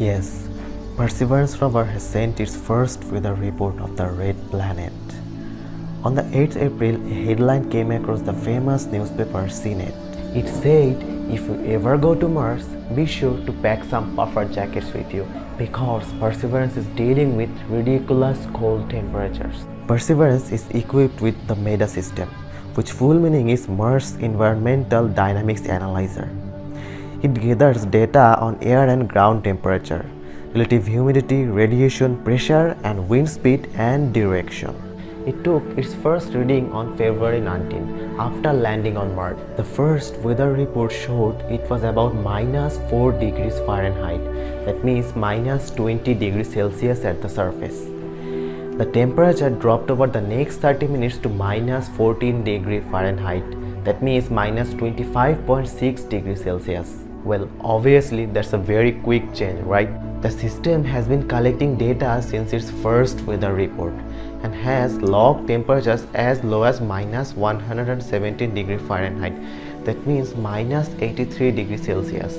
Yes, Perseverance rover has sent its first weather report of the Red Planet. On the 8th April, a headline came across the famous newspaper CNET. It said, if you ever go to Mars, be sure to pack some puffer jackets with you because Perseverance is dealing with ridiculous cold temperatures. Perseverance is equipped with the MEDA system, which full meaning is Mars Environmental Dynamics Analyzer. It gathers data on air and ground temperature, relative humidity, radiation, pressure, and wind speed and direction. It took its first reading on February 19 after landing on Mars. The first weather report showed it was about -4 degrees Fahrenheit, that means -20 degrees Celsius at the surface. The temperature dropped over the next 30 minutes to -14 degrees Fahrenheit, that means -25.6 degrees Celsius. Well, obviously that's a very quick change, right? The system has been collecting data since its first weather report and has logged temperatures as low as -117 degrees Fahrenheit, that means -83 degrees Celsius,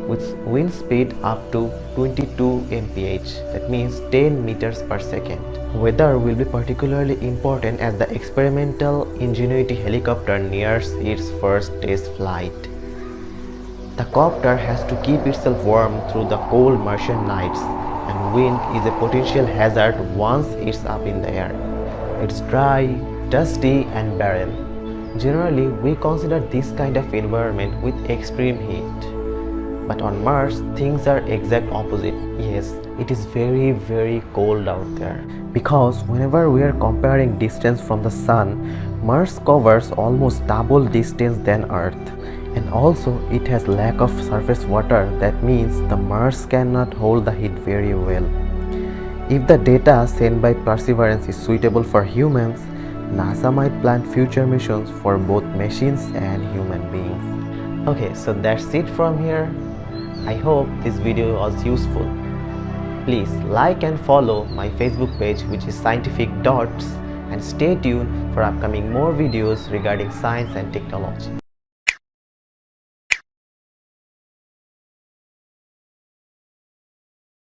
with wind speed up to 22 mph, that means 10 meters per second. Weather will be particularly important as the experimental Ingenuity helicopter nears its first test flight. The copter has to keep itself warm through the cold Martian nights, and wind is a potential hazard once it's up in the air. It's dry, dusty, and barren. Generally, we consider this kind of environment with extreme heat. But on Mars, things are exact opposite. Yes, it is very cold out there. Because whenever we are comparing distance from the Sun, Mars covers almost double distance than Earth. And also it has lack of surface water, that means the Mars cannot hold the heat very well. If the data sent by Perseverance is suitable for humans, NASA might plan future missions for both machines and human beings. Okay, so that's it from here. I hope this video was useful. Please like and follow my Facebook page, which is Scientific Dots, and stay tuned for upcoming more videos regarding science and technology.